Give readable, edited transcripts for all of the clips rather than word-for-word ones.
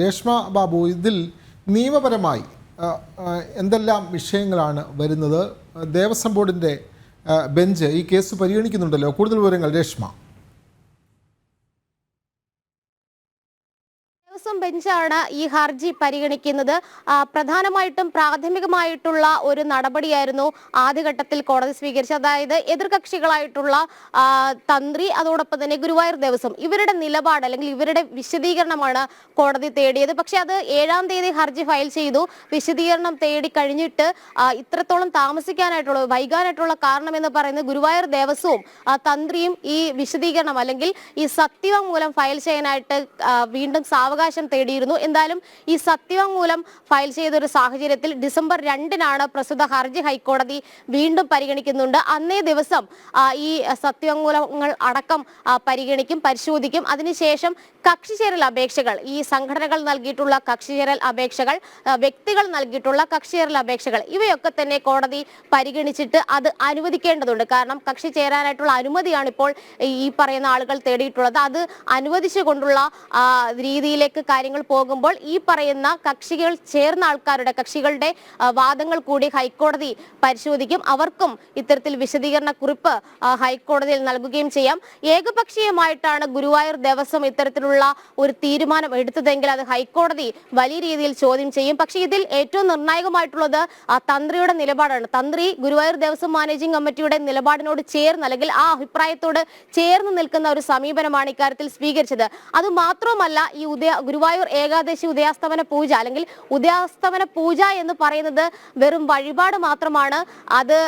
രേഷ്മ ബാബു, ഇതിൽ നിയമപരമായി എന്തെല്ലാം വിഷയങ്ങളാണ് വരുന്നത്? ദേവസ്വം ബോർഡിൻ്റെ ബെഞ്ച് ഈ കേസ് പരിഗണിക്കുന്നുണ്ടല്ലോ. കൂടുതൽ വിവരങ്ങൾ രേഷ്മ. ബെഞ്ചാണ് ഈ ഹർജി പരിഗണിക്കുന്നത്. പ്രധാനമായിട്ടും പ്രാഥമികമായിട്ടുള്ള ഒരു നടപടിയായിരുന്നു ആദ്യഘട്ടത്തിൽ കോടതി സ്വീകരിച്ചത്. അതായത് എതിർകക്ഷികളായിട്ടുള്ള തന്ത്രി, അതോടൊപ്പം തന്നെ ഗുരുവായൂർ ദേവസ്വം, ഇവരുടെ നിലപാട് അല്ലെങ്കിൽ ഇവരുടെ വിശദീകരണമാണ് കോടതി തേടിയത്. പക്ഷെ അത് 7-ാം തീയതി ഹർജി ഫയൽ ചെയ്തു. വിശദീകരണം തേടി കഴിഞ്ഞിട്ട് ഇത്രത്തോളം വൈകാനായിട്ടുള്ള കാരണം എന്ന് പറയുന്നത് ഗുരുവായൂർ ദേവസ്വവും തന്ത്രിയും ഈ വിശദീകരണം അല്ലെങ്കിൽ ഈ സത്യവാങ്മൂലം ഫയൽ ചെയ്യാനായിട്ട് വീണ്ടും സാവകാശം തേടിയിരുന്നു. എന്തായാലും ഈ സത്യവാങ്മൂലം ഫയൽ ചെയ്ത ഒരു സാഹചര്യത്തിൽ ഡിസംബർ 2-നാണ് പ്രസ്തുത ഹർജി ഹൈക്കോടതി വീണ്ടും പരിഗണിക്കുന്നുണ്ട്. അന്നേ ദിവസം ഈ സത്യവാങ്മൂലങ്ങൾ അടക്കം പരിശോധിക്കും. അതിനുശേഷം കക്ഷിചേരൽ അപേക്ഷകൾ, ഈ സംഘടനകൾ നൽകിയിട്ടുള്ള കക്ഷിചേരൽ അപേക്ഷകൾ, വ്യക്തികൾ നൽകിയിട്ടുള്ള കക്ഷിചേരൽ അപേക്ഷകൾ, ഇവയൊക്കെ തന്നെ കോടതി പരിഗണിച്ചിട്ട് അത് അനുവദിക്കേണ്ടതുണ്ട്. കാരണം കക്ഷി ചേരാനായിട്ടുള്ള അനുമതിയാണ് ഇപ്പോൾ ഈ പറയുന്ന ആളുകൾ തേടിയിട്ടുള്ളത്. അത് അനുവദിച്ചുകൊണ്ടുള്ള രീതിയിലേക്ക് കാര്യങ്ങൾ പോകുമ്പോൾ ഈ പറയുന്ന കക്ഷികൾ ചേർന്ന കക്ഷികളുടെ വാദങ്ങൾ കൂടി ഹൈക്കോടതി പരിശോധിക്കും. അവർക്കും ഇത്തരത്തിൽ വിശദീകരണ കുറിപ്പ് ഹൈക്കോടതിയിൽ നൽകുകയും ചെയ്യാം. ഏകപക്ഷീയമായിട്ടാണ് ഗുരുവായൂർ ദേവസ്വം ഇത്തരത്തിലുള്ള ഒരു തീരുമാനം എടുത്തതെങ്കിൽ അത് ഹൈക്കോടതി വലിയ രീതിയിൽ ചോദ്യം ചെയ്യും. പക്ഷെ ഇതിൽ ഏറ്റവും നിർണായകമായിട്ടുള്ളത് തന്ത്രിയുടെ നിലപാടാണ്. തന്ത്രി ഗുരുവായൂർ ദേവസ്വം മാനേജിംഗ് കമ്മിറ്റിയുടെ നിലപാടിനോട് ചേർന്ന് അല്ലെങ്കിൽ ആ അഭിപ്രായത്തോട് ചേർന്ന് നിൽക്കുന്ന ഒരു സമീപനമാണ് ഇക്കാര്യത്തിൽ സ്വീകരിച്ചത്. അത് മാത്രമല്ല, ഈ ഗുരുവായൂർ ഏകാദശി ഉദയാസ്തമന പൂജ അല്ലെങ്കിൽ ഉദയാസ്തമന പൂജ എന്ന് പറയുന്നത് വെറും വഴിപാട് മാത്രമാണ്. അത്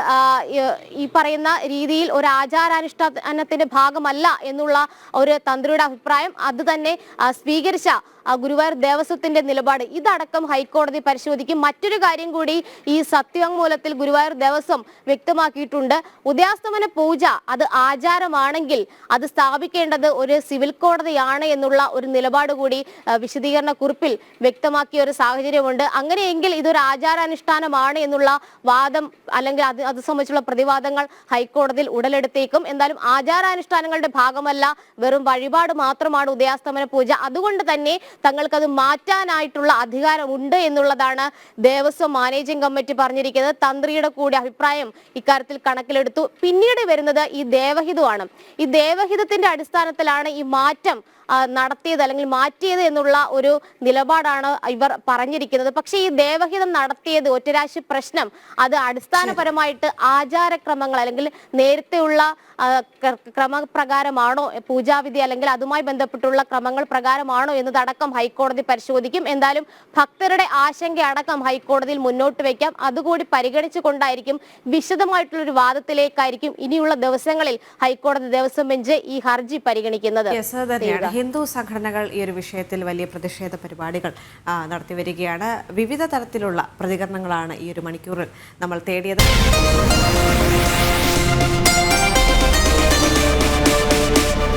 ഈ പറയുന്ന രീതിയിൽ ഒരു ആചാരാനുഷ്ഠാനത്തിന്റെ ഭാഗമല്ല എന്നുള്ള ഒരു തന്ത്രിയുടെ അഭിപ്രായം, അത് തന്നെ സ്വീകരിച്ച ഗുരുവായൂർ ദേവസ്വത്തിന്റെ നിലപാട്, ഇതടക്കം ഹൈക്കോടതി പരിശോധിക്കും. മറ്റൊരു കാര്യം കൂടി ഈ സത്യവാങ്മൂലത്തിൽ ഗുരുവായൂർ ദേവസ്വം വ്യക്തമാക്കിയിട്ടുണ്ട്. ഉദയാസ്തമന പൂജ അത് ആചാരമാണെങ്കിൽ അത് സ്ഥാപിക്കേണ്ടത് ഒരു സിവിൽ കോടതിയാണ് എന്നുള്ള ഒരു നിലപാട് കൂടി വിശദീകരണ കുറിപ്പിൽ വ്യക്തമാക്കിയ ഒരു സാഹചര്യമുണ്ട്. അങ്ങനെയെങ്കിൽ ഇതൊരു ആചാരാനുഷ്ഠാനമാണ് എന്നുള്ള വാദം അല്ലെങ്കിൽ അത് സംബന്ധിച്ചുള്ള പ്രതിവാദങ്ങൾ ഹൈക്കോടതിയിൽ ഉടലെടുത്തേക്കും. എന്തായാലും ആചാരാനുഷ്ഠാനങ്ങളുടെ ഭാഗമല്ല, വെറും വഴിപാട് മാത്രമാണ് ഉദയാസ്തമന പൂജ. അതുകൊണ്ട് തന്നെ തങ്ങൾക്കത് മാറ്റാനായിട്ടുള്ള അധികാരമുണ്ട് എന്നുള്ളതാണ് ദേവസ്വം മാനേജിംഗ് കമ്മിറ്റി പറഞ്ഞിരിക്കുന്നത്. തന്ത്രിയുടെ കൂടി അഭിപ്രായം ഇക്കാര്യത്തിൽ കണക്കിലെടുത്തു. പിന്നീട് വരുന്നത് ഈ ദേവഹിതമാണ്. ഈ ദേവഹിതത്തിന്റെ അടിസ്ഥാനത്തിലാണ് ഈ മാറ്റം നടത്തിയത് അല്ലെങ്കിൽ മാറ്റിയത് എന്നുള്ള ഒരു നിലപാടാണ് ഇവർ പറഞ്ഞിരിക്കുന്നത്. പക്ഷേ ഈ ദേവഹിതം നടത്തിയത് ഒറ്റരാശി പ്രശ്നം അത് അടിസ്ഥാനപരമായിട്ട് ആചാരക്രമങ്ങൾ അല്ലെങ്കിൽ നേരത്തെയുള്ള ക്രമപ്രകാരമാണോ, പൂജാവിധി അല്ലെങ്കിൽ അതുമായി ബന്ധപ്പെട്ടുള്ള ക്രമങ്ങൾ പ്രകാരമാണോ എന്നതടക്കം ഹൈക്കോടതി പരിശോധിക്കും. എന്തായാലും ഭക്തരുടെ ആശങ്ക അടക്കം ഹൈക്കോടതിയിൽ മുന്നോട്ട് വയ്ക്കാം. അതുകൂടി പരിഗണിച്ചുകൊണ്ടായിരിക്കും വിശദമായിട്ടുള്ളൊരു വാദത്തിലേക്കായിരിക്കും ഇനിയുള്ള ദിവസങ്ങളിൽ ഹൈക്കോടതി ദേവസ്വം ബെഞ്ച് ഈ ഹർജി പരിഗണിക്കുന്നത്. ഹിന്ദു സംഘടനകൾ ഈ ഒരു വിഷയത്തിൽ വലിയ പ്രതിഷേധ പരിപാടികൾ നടത്തിവരികയാണ്. വിവിധ തരത്തിലുള്ള പ്രതികരണങ്ങളാണ് ഈ ഒരു മണിക്കൂറിൽ നമ്മൾ തേടിയത്.